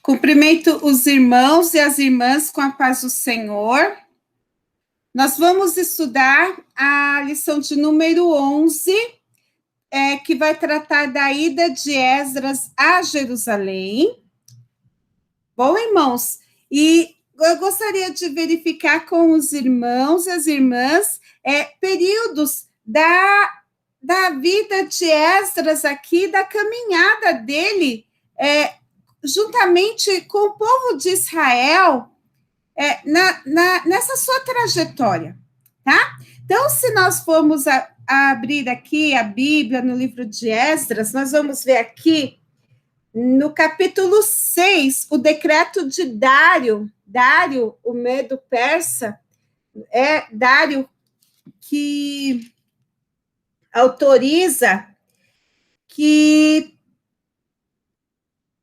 Cumprimento os irmãos e as irmãs com a paz do Senhor. Nós vamos estudar a lição de número 11, que vai tratar da ida de Esdras a Jerusalém. Bom, irmãos, e eu gostaria de verificar com os irmãos e as irmãs períodos da vida de Esdras aqui, da caminhada dele, juntamente com o povo de Israel, nessa sua trajetória, tá? Então, se nós formos abrir aqui a Bíblia no livro de Esdras, nós vamos ver aqui no capítulo 6, o decreto de Dário, o Medo-Persa, Dário que autoriza que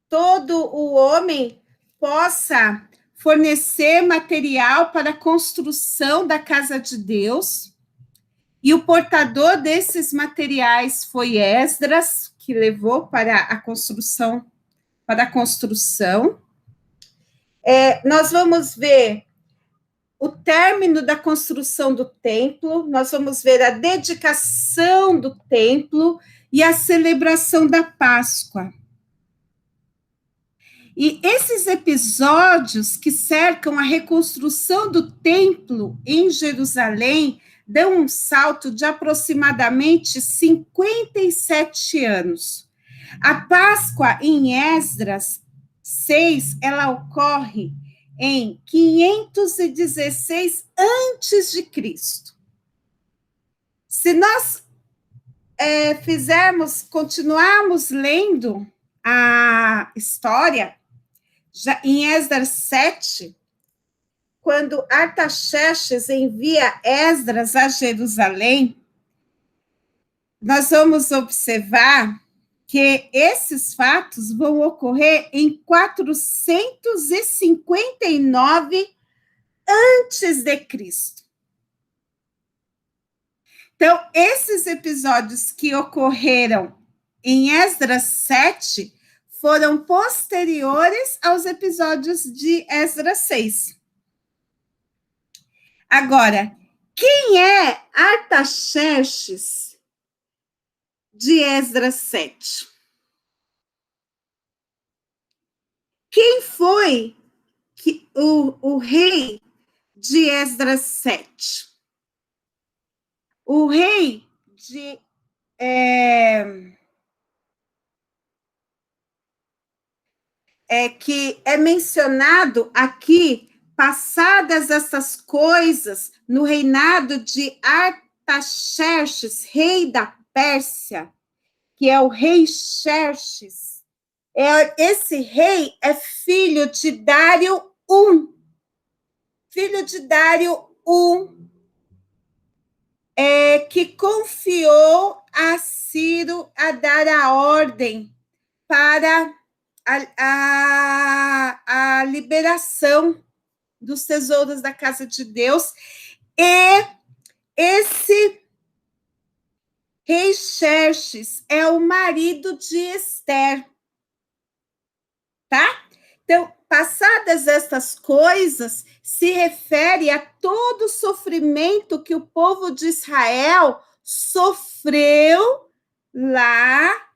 todo o homem possa fornecer material para a construção da casa de Deus, e o portador desses materiais foi Esdras, que levou para a construção. Nós vamos ver o término da construção do templo, nós vamos ver a dedicação do templo e a celebração da Páscoa. E esses episódios que cercam a reconstrução do templo em Jerusalém dão um salto de aproximadamente 57 anos. A Páscoa em Esdras 6, ela ocorre em 516 a.C. Se nós continuarmos lendo a história, já em Esdras 7, quando Artaxerxes envia Esdras a Jerusalém, nós vamos observar que esses fatos vão ocorrer em 459 antes de Cristo. Então, esses episódios que ocorreram em Esdras 7 foram posteriores aos episódios de Esdras 6. Agora, quem é Artaxerxes de Esdras 7? Quem foi o rei de Esdras 7? O rei que é mencionado aqui, passadas essas coisas, no reinado de Artaxerxes, rei da Pérsia, que é o rei Xerxes. Esse rei é filho de Dário I. Filho de Dário I, que confiou a Ciro a dar a ordem para a liberação dos tesouros da casa de Deus, e esse rei Xerxes é o marido de Esther, tá? Então, passadas estas coisas, se refere a todo o sofrimento que o povo de Israel sofreu lá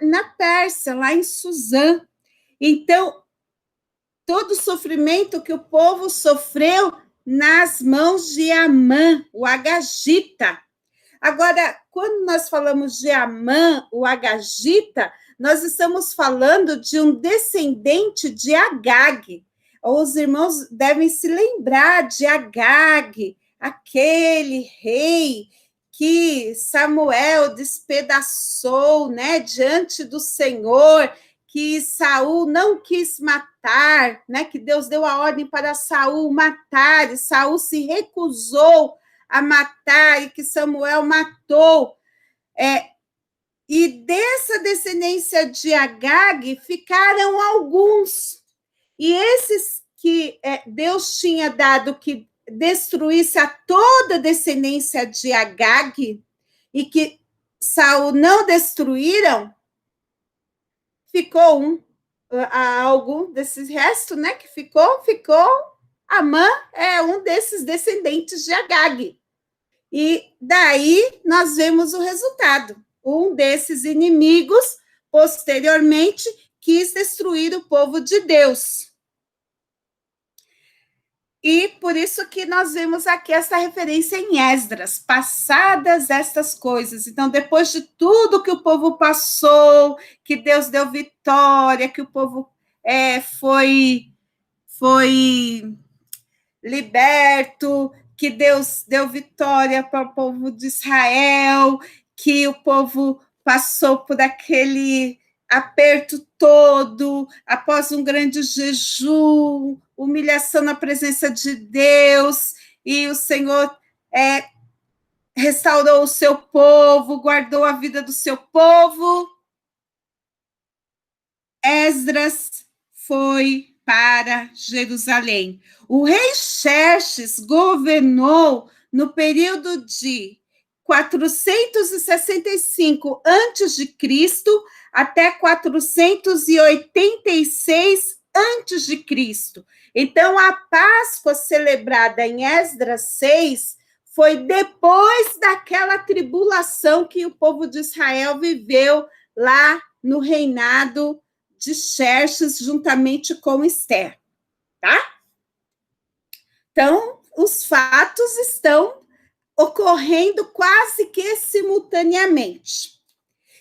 na Pérsia, lá em Suzã. Então, todo o sofrimento que o povo sofreu nas mãos de Amã, o agagita. Agora, quando nós falamos de Amã, o agagita, nós estamos falando de um descendente de Agag. Os irmãos devem se lembrar de Agag, aquele rei que Samuel despedaçou, né, diante do Senhor, que Saul não quis matar, né, que Deus deu a ordem para Saul matar, e Saul se recusou a matar, e que Samuel matou. E dessa descendência de Agag ficaram alguns, e esses que Deus tinha dado que destruísse a toda a descendência de Agag, e que Saul não destruíram, ficou um. algum desses restos, né, que ficou, Amã é um desses descendentes de Agag. E daí nós vemos o resultado. Um desses inimigos, posteriormente, quis destruir o povo de Deus. E por isso que nós vemos aqui essa referência em Esdras, passadas estas coisas. Então, depois de tudo que o povo passou, que Deus deu vitória, que o povo foi liberto, que Deus deu vitória para o povo de Israel, que o povo passou por aquele aperto todo, após um grande jejum, humilhação na presença de Deus, e o Senhor restaurou o seu povo, guardou a vida do seu povo. Esdras foi para Jerusalém. O rei Xerxes governou no período de 465 a.C. até 486 a.C. Então, a Páscoa celebrada em Esdras 6 foi depois daquela tribulação que o povo de Israel viveu lá no reinado de Xerxes, juntamente com Esther, tá? Então, os fatos estão ocorrendo quase que simultaneamente.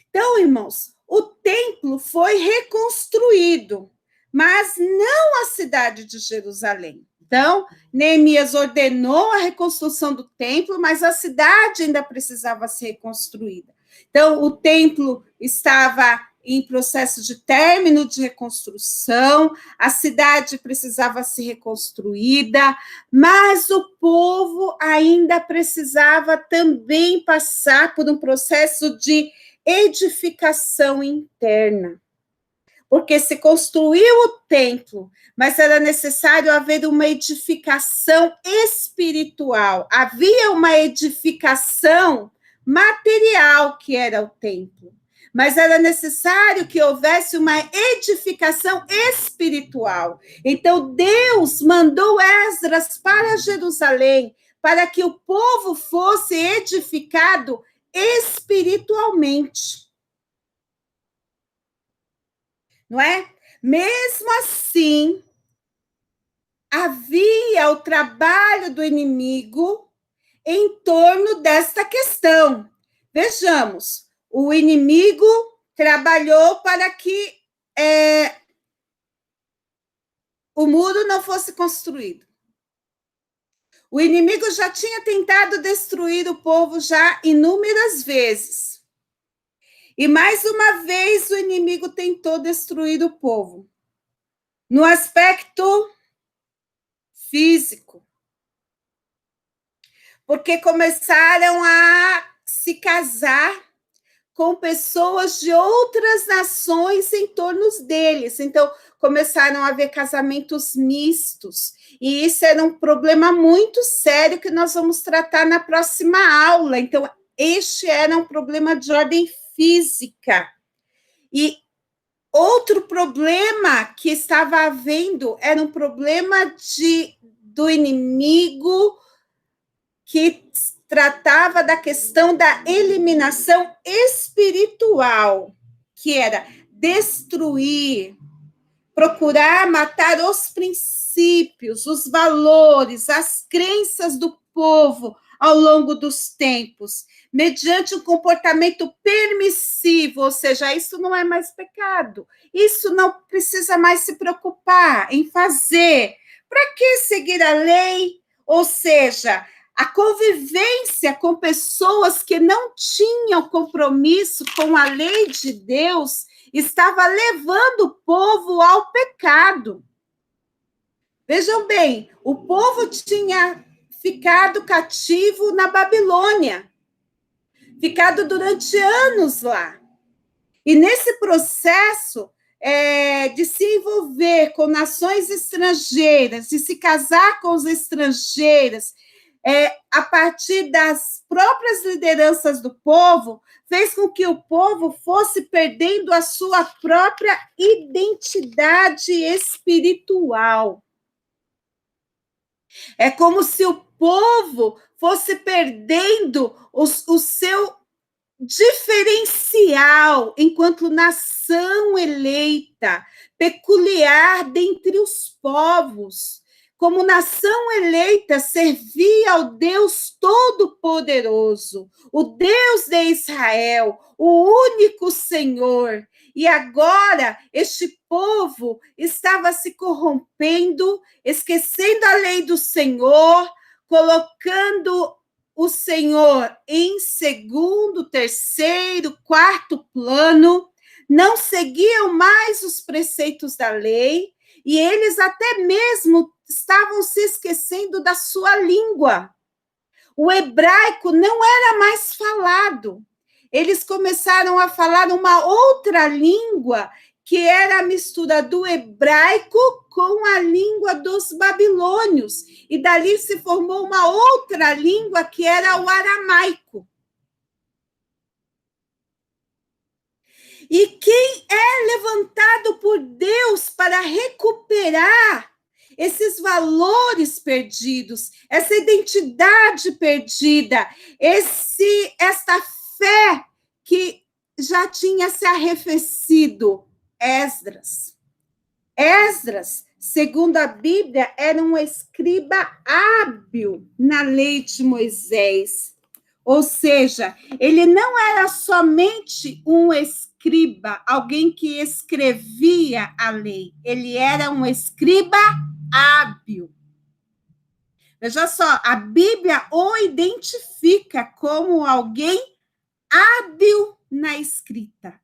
Então, irmãos, o templo foi reconstruído, mas não a cidade de Jerusalém. Então, Neemias ordenou a reconstrução do templo, mas a cidade ainda precisava ser reconstruída. Então, o templo estava em processo de término de reconstrução, a cidade precisava ser reconstruída, mas o povo ainda precisava também passar por um processo de edificação interna. Porque se construiu o templo, mas era necessário haver uma edificação espiritual. Havia uma edificação material, que era o templo, mas era necessário que houvesse uma edificação espiritual. Então, Deus mandou Esdras para Jerusalém, para que o povo fosse edificado espiritualmente. Não é? Mesmo assim, havia o trabalho do inimigo em torno desta questão. Vejamos, o inimigo trabalhou para que o muro não fosse construído. O inimigo já tinha tentado destruir o povo já inúmeras vezes. E mais uma vez o inimigo tentou destruir o povo. No aspecto físico. Porque começaram a se casar com pessoas de outras nações em torno deles. Então, começaram a haver casamentos mistos. E isso era um problema muito sério que nós vamos tratar na próxima aula. Então, este era um problema de ordem física. E outro problema que estava havendo era um problema do inimigo que tratava da questão da eliminação espiritual, que era destruir, procurar matar os princípios, os valores, as crenças do povo ao longo dos tempos, mediante um comportamento permissivo, ou seja, isso não é mais pecado, isso não precisa mais se preocupar em fazer. Para que seguir a lei? Ou seja, a convivência com pessoas que não tinham compromisso com a lei de Deus estava levando o povo ao pecado. Vejam bem, o povo tinha ficado cativo na Babilônia, ficado durante anos lá. E nesse processo de se envolver com nações estrangeiras, de se casar com os estrangeiros, a partir das próprias lideranças do povo, fez com que o povo fosse perdendo a sua própria identidade espiritual. É como se o povo fosse perdendo o seu diferencial enquanto nação eleita, peculiar dentre os povos. Como nação eleita, servia ao Deus Todo-Poderoso, o Deus de Israel, o único Senhor. E agora, este povo estava se corrompendo, esquecendo a lei do Senhor, colocando o Senhor em segundo, terceiro, quarto plano, não seguiam mais os preceitos da lei, e eles até mesmo estavam se esquecendo da sua língua. O hebraico não era mais falado. Eles começaram a falar uma outra língua, que era a mistura do hebraico com a língua dos babilônios. E dali se formou uma outra língua, que era o aramaico. E quem é levantado por Deus para recuperar esses valores perdidos, essa identidade perdida, esta fé que já tinha se arrefecido? Esdras. Esdras, segundo a Bíblia, era um escriba hábil na lei de Moisés. Ou seja, ele não era somente um escriba, alguém que escrevia a lei. Ele era um escriba hábil. Veja só, a Bíblia o identifica como alguém hábil na escrita.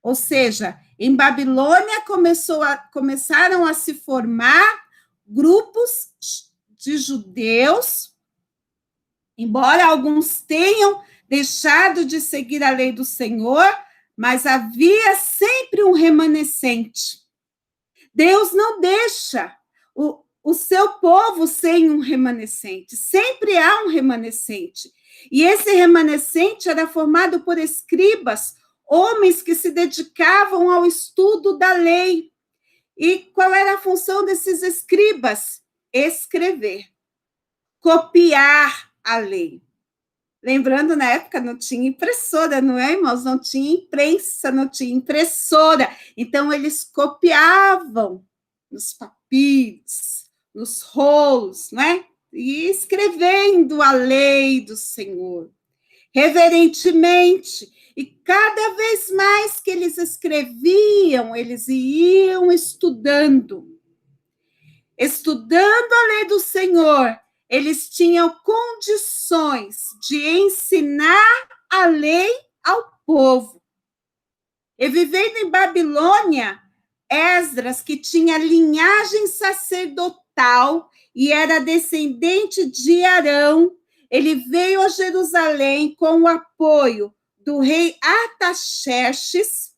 Ou seja, em Babilônia começaram a se formar grupos de judeus, embora alguns tenham deixado de seguir a lei do Senhor, mas havia sempre um remanescente. Deus não deixa o seu povo sem um remanescente, sempre há um remanescente. E esse remanescente era formado por escribas, homens que se dedicavam ao estudo da lei. E qual era a função desses escribas? Escrever, copiar a lei. Lembrando, na época não tinha impressora, não é, irmãos? Não tinha imprensa, não tinha impressora. Então, eles copiavam nos papiros, nos rolos, não é? E escrevendo a lei do Senhor, reverentemente. E cada vez mais que eles escreviam, eles iam estudando. Estudando a lei do Senhor, eles tinham condições de ensinar a lei ao povo. E vivendo em Babilônia, Esdras, que tinha linhagem sacerdotal e era descendente de Arão, ele veio a Jerusalém com o apoio do rei Artaxerxes.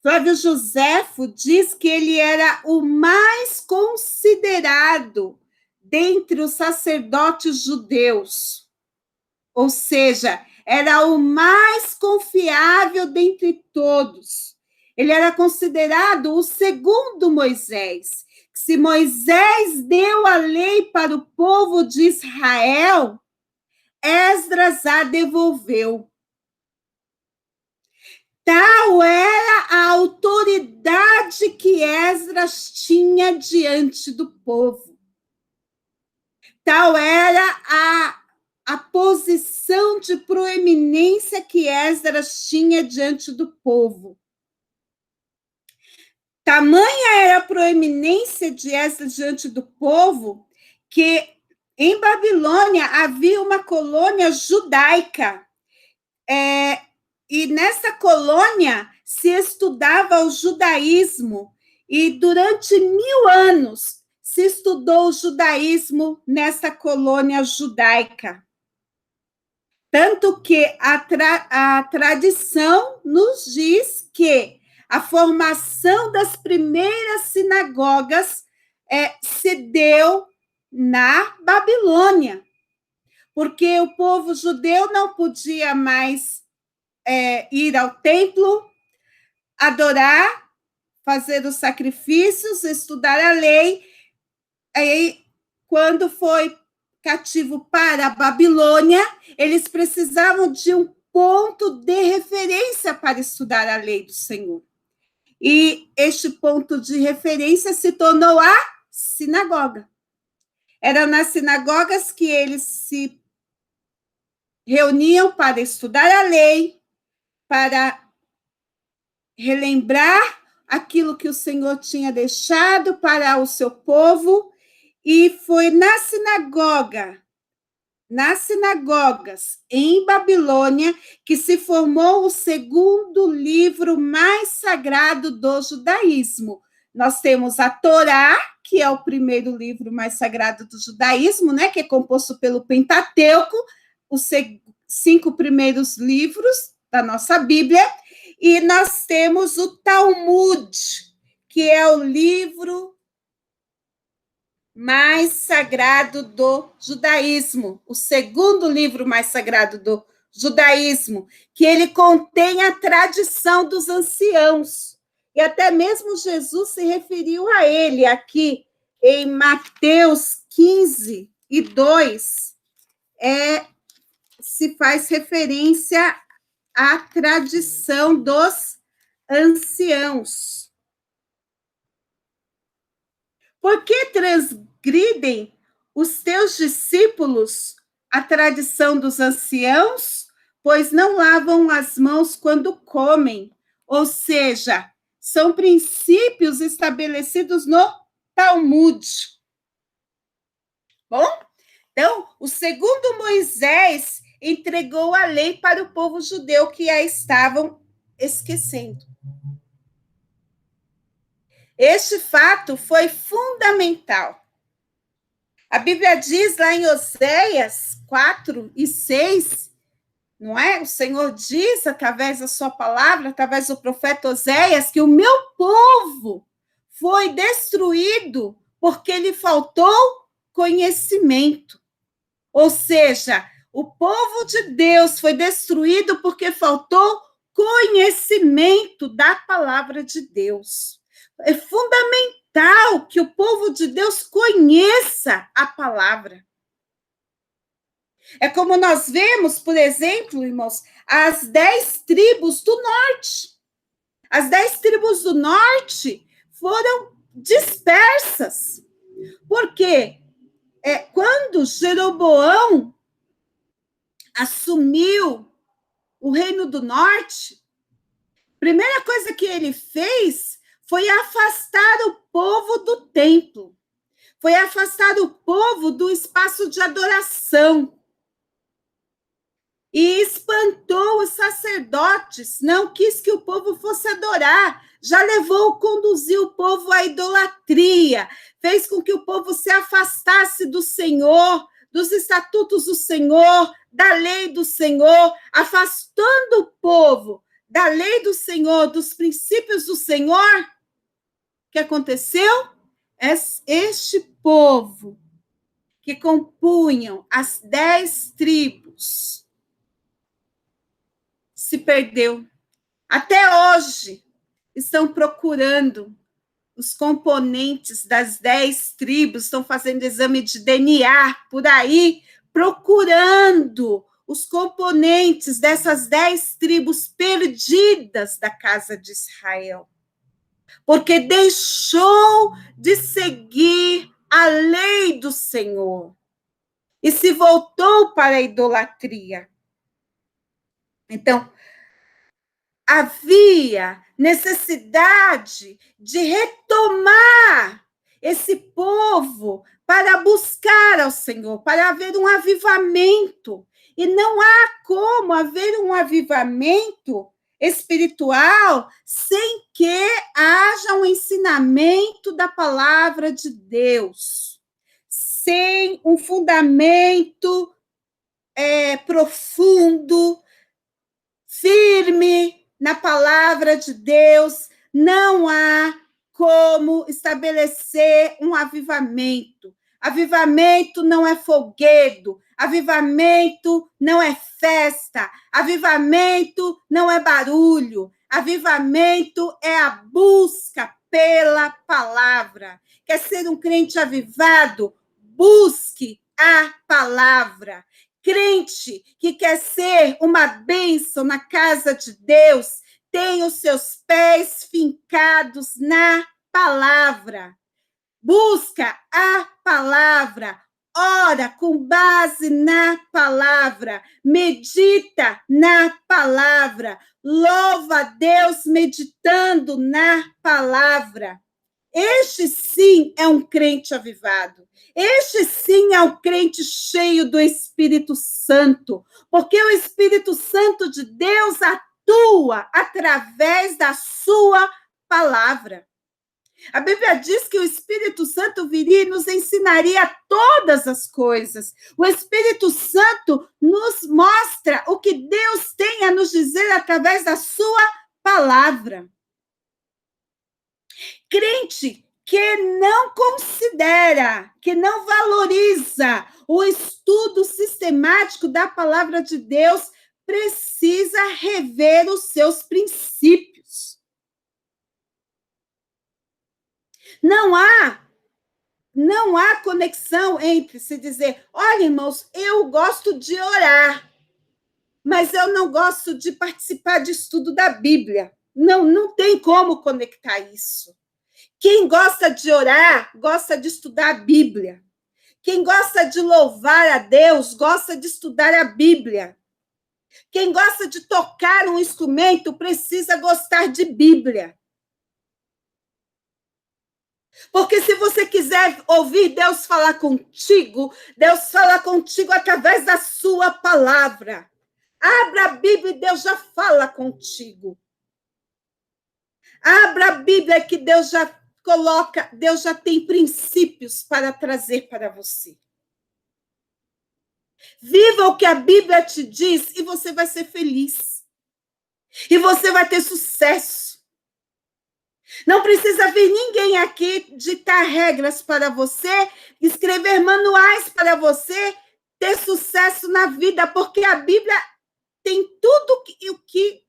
Flávio Joséfo diz que ele era o mais considerado dentre os sacerdotes judeus, ou seja, era o mais confiável dentre todos. Ele era considerado o segundo Moisés. Se Moisés deu a lei para o povo de Israel, Esdras a devolveu. Tal era a autoridade que Esdras tinha diante do povo. Tal era a posição de proeminência que Esdras tinha diante do povo. Tamanha era a proeminência de Esdras diante do povo, que em Babilônia havia uma colônia judaica. E nessa colônia se estudava o judaísmo, e durante 1000 anos se estudou o judaísmo nessa colônia judaica. Tanto que a tradição nos diz que a formação das primeiras sinagogas se deu na Babilônia, porque o povo judeu não podia mais ir ao templo, adorar, fazer os sacrifícios, estudar a lei. Aí, quando foi cativo para a Babilônia, eles precisavam de um ponto de referência para estudar a lei do Senhor. E este ponto de referência se tornou a sinagoga. Era nas sinagogas que eles se reuniam para estudar a lei, para relembrar aquilo que o Senhor tinha deixado para o seu povo, e foi nas sinagogas em Babilônia que se formou o segundo livro mais sagrado do judaísmo. Nós temos a Torá, que é o primeiro livro mais sagrado do judaísmo, né, que é composto pelo Pentateuco, os 5 primeiros livros da nossa Bíblia, e nós temos o Talmud, que é o livro mais sagrado do judaísmo, o segundo livro mais sagrado do judaísmo, que ele contém a tradição dos anciãos. E até mesmo Jesus se referiu a ele aqui em Mateus 15 e 2, se faz referência à tradição dos anciãos. Por que transgridem os teus discípulos a tradição dos anciãos? Pois não lavam as mãos quando comem. Ou seja, são princípios estabelecidos no Talmud. Bom, então, o segundo Moisés entregou a lei para o povo judeu que a estavam esquecendo. Este fato foi fundamental. A Bíblia diz lá em Oséias 4 e 6, não é? O Senhor diz, através da sua palavra, através do profeta Oséias, que o meu povo foi destruído porque lhe faltou conhecimento. Ou seja, o povo de Deus foi destruído porque faltou conhecimento da palavra de Deus. É fundamental que o povo de Deus conheça a palavra. É como nós vemos, por exemplo, irmãos, as 10 tribos do norte. As 10 tribos do norte foram dispersas. Por quê? Quando Jeroboão assumiu o reino do norte, a primeira coisa que ele fez foi afastar o povo do templo, foi afastar o povo do espaço de adoração. E espantou os sacerdotes, não quis que o povo fosse adorar, já conduziu o povo à idolatria, fez com que o povo se afastasse do Senhor, dos estatutos do Senhor, da lei do Senhor, afastando o povo da lei do Senhor, dos princípios do Senhor. O que aconteceu? Este povo que compunham as 10 tribos se perdeu. Até hoje, estão procurando os componentes das 10 tribos, estão fazendo exame de DNA por aí, procurando os componentes dessas 10 tribos perdidas da casa de Israel. Porque deixou de seguir a lei do Senhor e se voltou para a idolatria. Então, havia necessidade de retomar esse povo para buscar ao Senhor, para haver um avivamento. E não há como haver um avivamento espiritual sem que haja um ensinamento da palavra de Deus, sem um fundamento profundo, firme na palavra de Deus, não há como estabelecer um avivamento. Avivamento não é folguedo, avivamento não é festa, avivamento não é barulho, avivamento é a busca pela palavra. Quer ser um crente avivado? Busque a palavra. Crente que quer ser uma bênção na casa de Deus, tem os seus pés fincados na palavra. Busca a palavra, ora com base na palavra, medita na palavra, louva a Deus meditando na palavra. Este sim é um crente avivado. Este sim é um crente cheio do Espírito Santo, porque o Espírito Santo de Deus atua através da sua palavra. A Bíblia diz que o Espírito Santo viria e nos ensinaria todas as coisas. O Espírito Santo nos mostra o que Deus tem a nos dizer através da sua palavra. Crente que não considera, que não valoriza o estudo sistemático da palavra de Deus, precisa rever os seus princípios. Não há conexão entre se dizer, olha, irmãos, eu gosto de orar, mas eu não gosto de participar de estudo da Bíblia. Não tem como conectar isso. Quem gosta de orar, gosta de estudar a Bíblia. Quem gosta de louvar a Deus, gosta de estudar a Bíblia. Quem gosta de tocar um instrumento, precisa gostar de Bíblia. Porque se você quiser ouvir Deus falar contigo, Deus fala contigo através da sua palavra. Abra a Bíblia e Deus já fala contigo. Abra a Bíblia que Deus já coloca, Deus já tem princípios para trazer para você. Viva o que a Bíblia te diz e você vai ser feliz. E você vai ter sucesso. Não precisa vir ninguém aqui ditar regras para você, escrever manuais para você ter sucesso na vida, porque a Bíblia tem tudo o que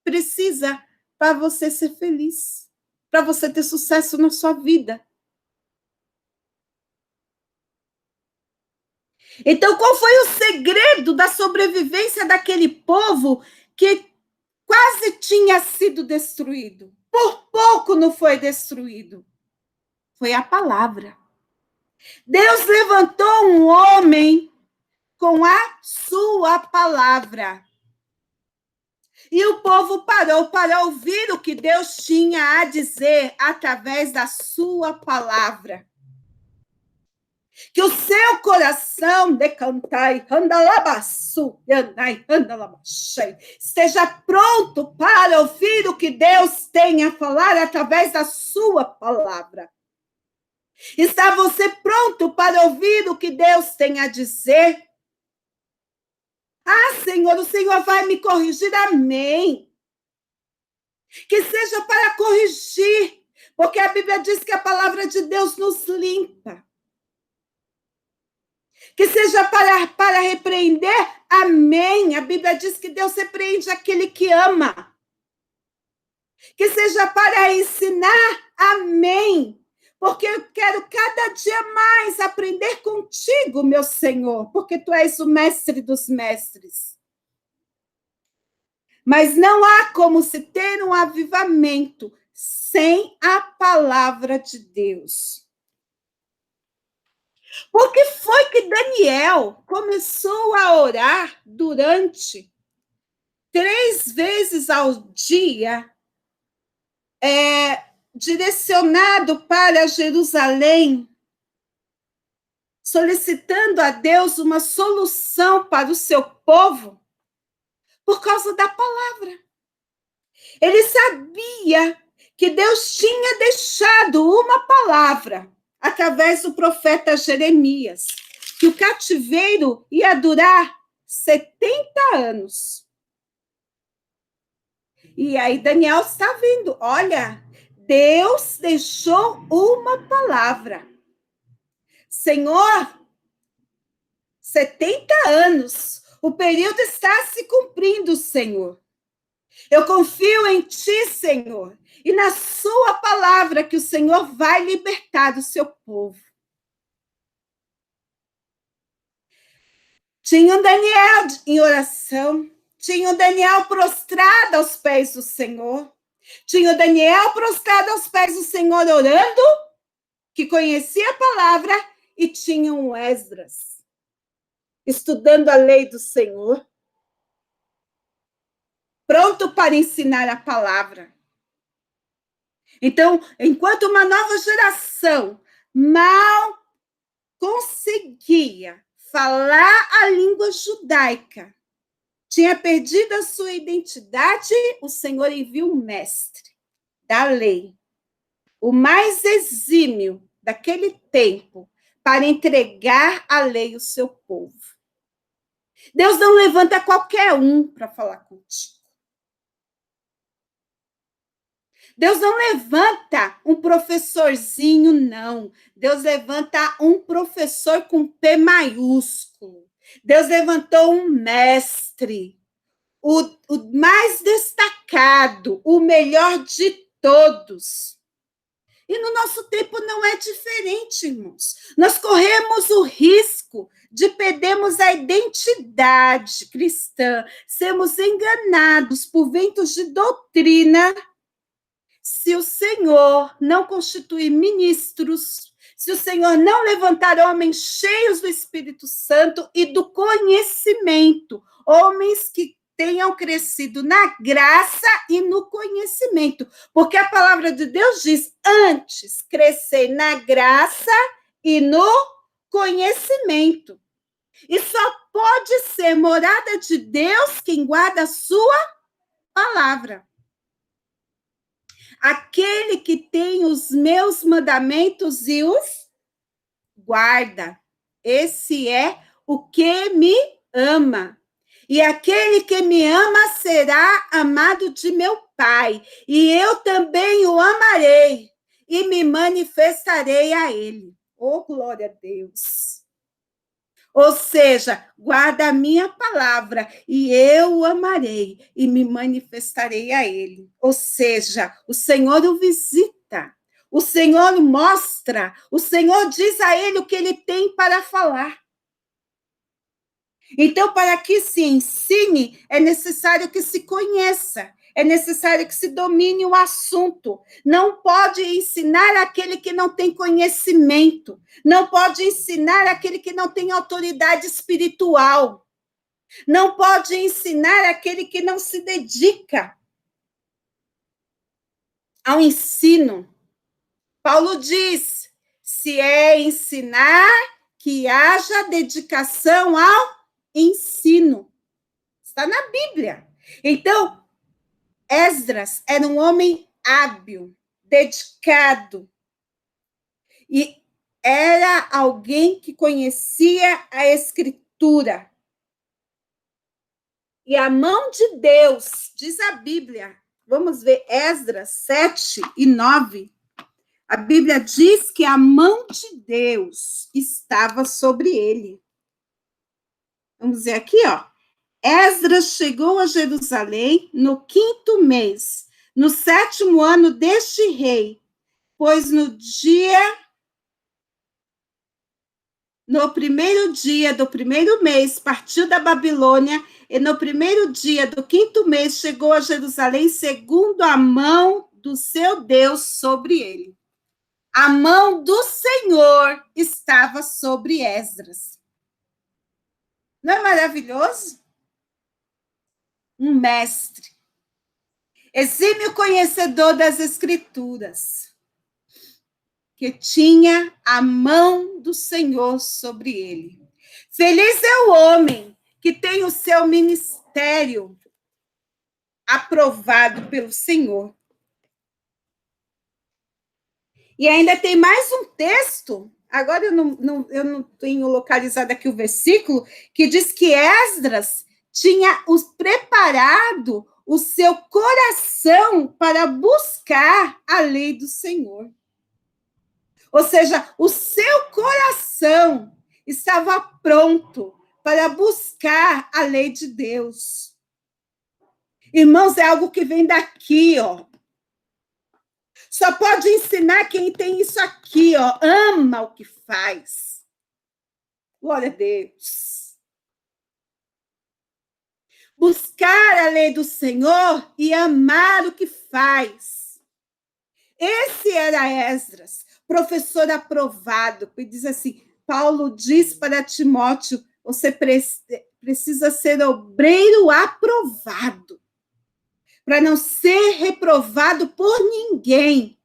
precisa para você ser feliz, para você ter sucesso na sua vida. Então, qual foi o segredo da sobrevivência daquele povo que quase tinha sido destruído? Por pouco não foi destruído. Foi a palavra. Deus levantou um homem com a sua palavra. E o povo parou para ouvir o que Deus tinha a dizer através da sua palavra. Que o seu coração decantai, andalabaçu, andai, andalabachei, esteja pronto para ouvir o que Deus tem a falar através da sua palavra. Está você pronto para ouvir o que Deus tem a dizer? Ah, Senhor, o Senhor vai me corrigir, amém. Que seja para corrigir, porque a Bíblia diz que a palavra de Deus nos limpa. Que seja para repreender, amém. A Bíblia diz que Deus repreende aquele que ama. Que seja para ensinar, amém. Porque eu quero cada dia mais aprender contigo, meu Senhor, porque tu és o mestre dos mestres. Mas não há como se ter um avivamento sem a palavra de Deus. Por que foi que Daniel começou a orar durante 3 vezes ao dia, direcionado para Jerusalém, solicitando a Deus uma solução para o seu povo? Por causa da palavra. Ele sabia que Deus tinha deixado uma palavra através do profeta Jeremias, que o cativeiro ia durar 70 anos. E aí Daniel está vendo, olha, Deus deixou uma palavra. Senhor, 70 anos, o período está se cumprindo, Senhor. Eu confio em ti, Senhor, e na sua palavra que o Senhor vai libertar o seu povo. Tinha um Daniel em oração, tinha o Daniel prostrado aos pés do Senhor, tinha o Daniel prostrado aos pés do Senhor orando, que conhecia a palavra, e tinha um Esdras estudando a lei do Senhor, pronto para ensinar a palavra. Então, enquanto uma nova geração mal conseguia falar a língua judaica, tinha perdido a sua identidade, o Senhor enviou um mestre da lei, o mais exímio daquele tempo, para entregar a lei ao seu povo. Deus não levanta qualquer um para falar contigo. Deus não levanta um professorzinho, não. Deus levanta um professor com P maiúsculo. Deus levantou um mestre, o mais destacado, o melhor de todos. E no nosso tempo não é diferente, irmãos. Nós corremos o risco de perdermos a identidade cristã, sermos enganados por ventos de doutrina, se o Senhor não constituir ministros, se o Senhor não levantar homens cheios do Espírito Santo e do conhecimento, homens que tenham crescido na graça e no conhecimento, porque a palavra de Deus diz, antes crescer na graça e no conhecimento. E só pode ser morada de Deus quem guarda a sua palavra. Aquele que tem os meus mandamentos e os guarda, esse é o que me ama. E aquele que me ama será amado de meu Pai, e eu também o amarei, e me manifestarei a ele. Oh, glória a Deus! Ou seja, guarda a minha palavra, e eu o amarei, e me manifestarei a ele. Ou seja, o Senhor o visita, o Senhor o mostra, o Senhor diz a ele o que ele tem para falar. Então, para que se ensine, é necessário que se conheça, é necessário que se domine o assunto. Não pode ensinar aquele que não tem conhecimento, não pode ensinar aquele que não tem autoridade espiritual, não pode ensinar aquele que não se dedica ao ensino. Paulo diz, se é ensinar, que haja dedicação ao ensino. Está na Bíblia. Então, Esdras era um homem hábil, dedicado, e era alguém que conhecia a Escritura. E a mão de Deus, diz a Bíblia, vamos ver Esdras 7 e 9, a Bíblia diz que a mão de Deus estava sobre ele. Vamos ver aqui, ó. Esdras chegou a Jerusalém no 5º mês, no 7º ano deste rei, pois no primeiro dia do primeiro mês partiu da Babilônia, e no primeiro dia do 5º mês chegou a Jerusalém, segundo a mão do seu Deus sobre ele. A mão do Senhor estava sobre Esdras. Não é maravilhoso? Um mestre, exímio conhecedor das Escrituras, que tinha a mão do Senhor sobre ele. Feliz é o homem que tem o seu ministério aprovado pelo Senhor. E ainda tem mais um texto, agora eu não tenho localizado aqui o versículo, que diz que Esdras tinha preparado o seu coração para buscar a lei do Senhor. Ou seja, o seu coração estava pronto para buscar a lei de Deus. Irmãos, é algo que vem daqui, ó. Só pode ensinar quem tem isso aqui, ó. Ama o que faz. Glória a Deus. Buscar a lei do Senhor e amar o que faz. Esse era Esdras, professor aprovado, que diz assim, Paulo diz para Timóteo, você precisa ser obreiro aprovado, para não ser reprovado por ninguém.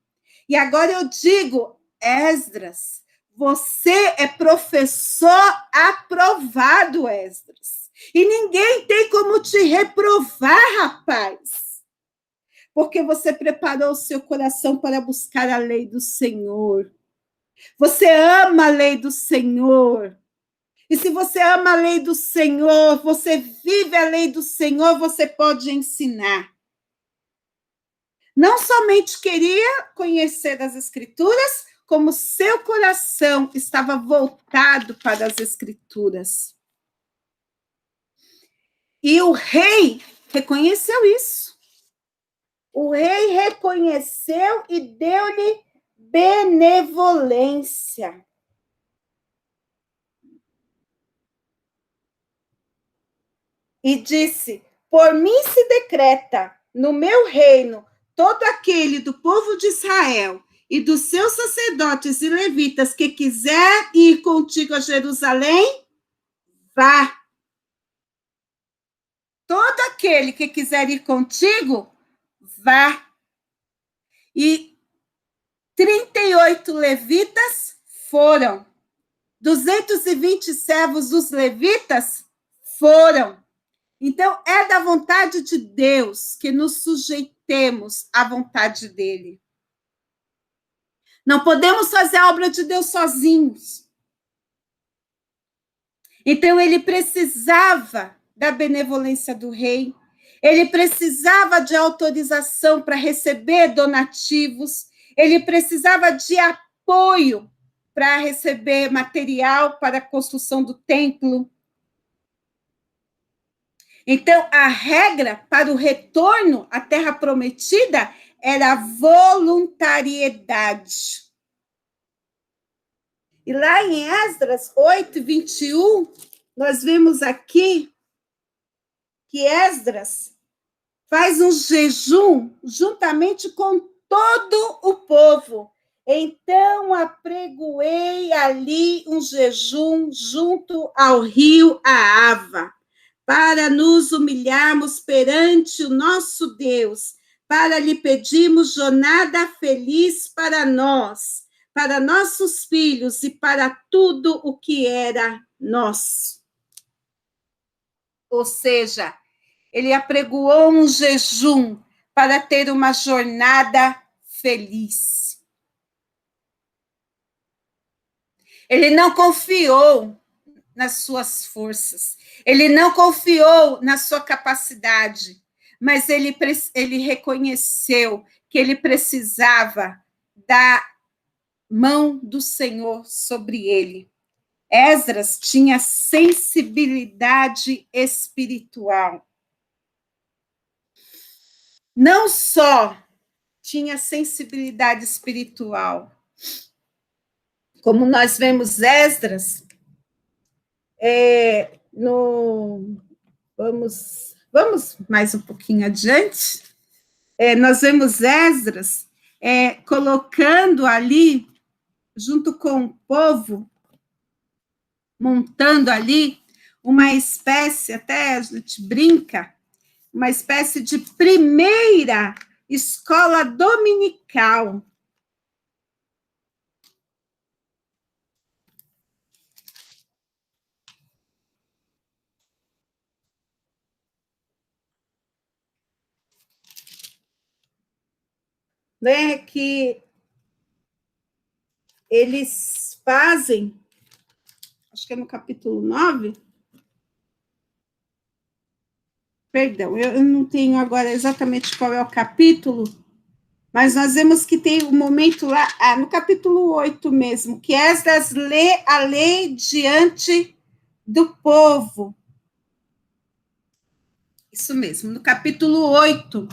E agora eu digo, Esdras, você é professor aprovado, Esdras. E ninguém tem como te reprovar, rapaz. Porque você preparou o seu coração para buscar a lei do Senhor. Você ama a lei do Senhor. E se você ama a lei do Senhor, você vive a lei do Senhor, você pode ensinar. Não somente queria conhecer as Escrituras, como seu coração estava voltado para as Escrituras. E o rei reconheceu isso. O rei reconheceu e deu-lhe benevolência. E disse: por mim se decreta no meu reino todo aquele do povo de Israel e dos seus sacerdotes e levitas que quiser ir contigo a Jerusalém, vá. Todo aquele que quiser ir contigo, vá. E 38 levitas foram. 220 servos dos levitas foram. Então, é da vontade de Deus que nos sujeitemos à vontade dele. Não podemos fazer a obra de Deus sozinhos. Então, ele precisava da benevolência do rei, ele precisava de autorização para receber donativos, ele precisava de apoio para receber material para a construção do templo. Então, a regra para o retorno à terra prometida era a voluntariedade. E lá em Esdras 8, 21, nós vemos aqui que Esdras faz um jejum juntamente com todo o povo. Então, apregoei ali um jejum junto ao rio Ahava, para nos humilharmos perante o nosso Deus, para lhe pedirmos jornada feliz para nós, para nossos filhos e para tudo o que era nosso. Ou seja, ele apregoou um jejum para ter uma jornada feliz. Ele não confiou nas suas forças, ele não confiou na sua capacidade, mas ele reconheceu que ele precisava da mão do Senhor sobre ele. Esdras tinha sensibilidade espiritual. Não só tinha sensibilidade espiritual, como nós vemos Esdras, vamos mais um pouquinho adiante, nós vemos Esdras colocando ali, junto com o povo, montando ali uma espécie, até a gente brinca, uma espécie de primeira escola dominical. Né, que eles fazem, acho que é no capítulo 9, perdão, eu não tenho agora exatamente qual é o capítulo, Mas nós vemos que tem um momento lá, no capítulo 8 mesmo, que Esdras lê a lei diante do povo. Isso mesmo, no capítulo 8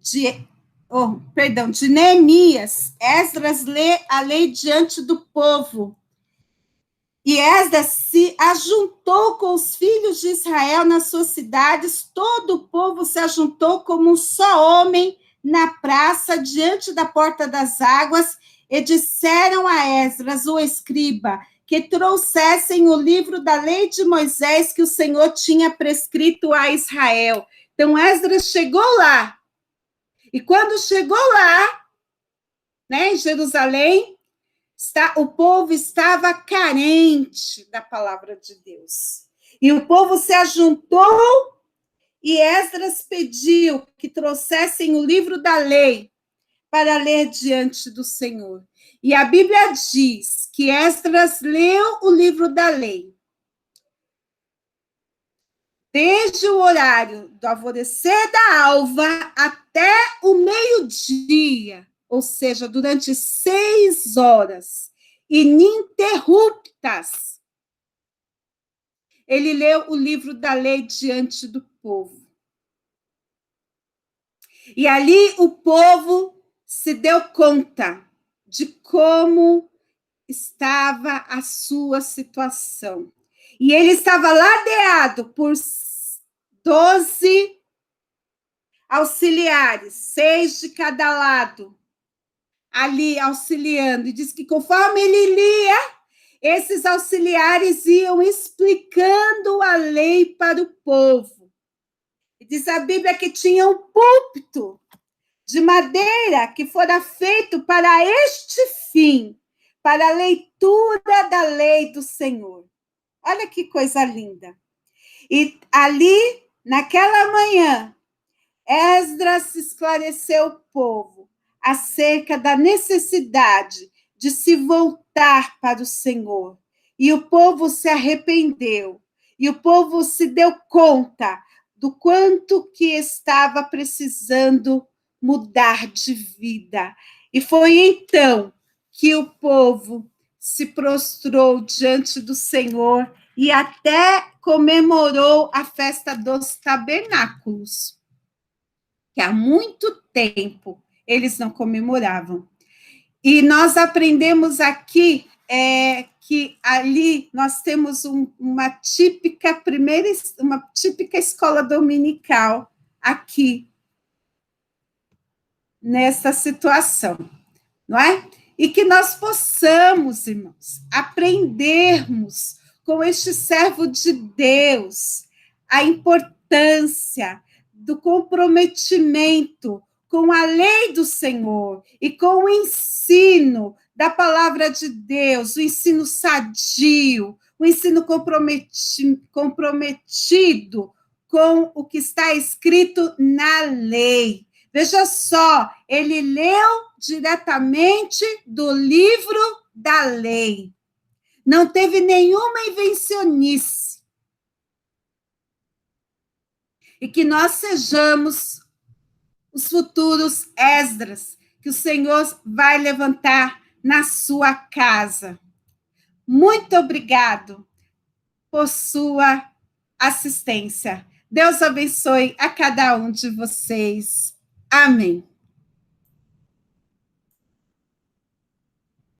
de Neemias, Esdras lê a lei diante do povo. E Esdras se ajuntou com os filhos de Israel nas suas cidades, todo o povo se ajuntou como um só homem na praça, diante da porta das águas, e disseram a Esdras, o escriba, que trouxessem o livro da lei de Moisés que o Senhor tinha prescrito a Israel. Então, Esdras chegou lá, e quando chegou lá, né, em Jerusalém, o povo estava carente da palavra de Deus. E o povo se ajuntou e Esdras pediu que trouxessem o livro da lei para ler diante do Senhor. E a Bíblia diz que Esdras leu o livro da lei. Desde o horário do alvorecer da alva até o meio-dia, ou seja, durante 6 horas, ininterruptas, ele leu o livro da lei diante do povo. E ali o povo se deu conta de como estava a sua situação. E ele estava ladeado por 12 auxiliares, 6 de cada lado, ali auxiliando. E diz que conforme ele lia, esses auxiliares iam explicando a lei para o povo. E diz a Bíblia que tinha um púlpito de madeira que fora feito para este fim, para a leitura da lei do Senhor. Olha que coisa linda. E ali, naquela manhã, Esdras esclareceu o povo acerca da necessidade de se voltar para o Senhor. E o povo se arrependeu. E o povo se deu conta do quanto que estava precisando mudar de vida. E foi então que o povo se prostrou diante do Senhor e até comemorou a festa dos tabernáculos, que há muito tempo eles não comemoravam. E nós aprendemos aqui que ali nós temos uma típica escola dominical aqui nessa situação, não é? E que nós possamos, irmãos, aprendermos com este servo de Deus a importância do comprometimento com a lei do Senhor e com o ensino da palavra de Deus, o ensino sadio, o ensino comprometido com o que está escrito na lei. Veja só, ele leu diretamente do livro da lei. Não teve nenhuma invencionice. E que nós sejamos os futuros Esdras que o Senhor vai levantar na sua casa. Muito obrigado por sua assistência. Deus abençoe a cada um de vocês. Amém.